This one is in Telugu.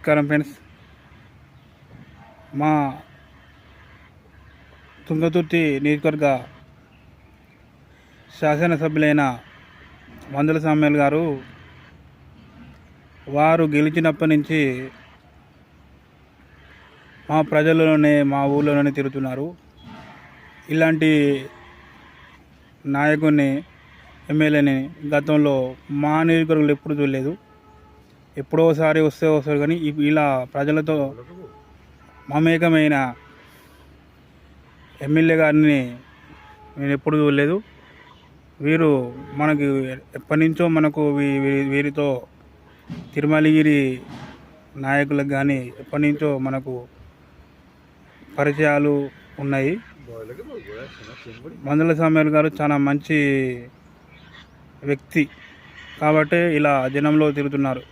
నమస్కారం ఫ్రెండ్స్. మా తుంగతుర్తి నియోజకవర్గ శాసనసభ్యులైన మందుల సామ్యాల్ గారు వారు గెలిచినప్పటి నుంచి మా ప్రజలలోనే మా ఊళ్ళోనే తిరుగుతున్నారు. ఇలాంటి నాయకుడిని ఎమ్మెల్యేని గతంలో మా నియోజకవర్గంలో ఎప్పుడు చూడలేదు. ఎప్పుడోసారి వస్తారు కానీ ఇలా ప్రజలతో మమేకమైన ఎమ్మెల్యే గారిని నేను ఎప్పుడు చూడలేదు. వీరు మనకి ఎప్పటి నుంచో మనకు వీరితో తిరుమలగిరి నాయకులకు కానీ ఎప్పటి నుంచో మనకు పరిచయాలు ఉన్నాయి. మందుల సామ్యాల్ గారు చాలా మంచి వ్యక్తి కాబట్టి ఇలా జనంలో తిరుగుతున్నారు.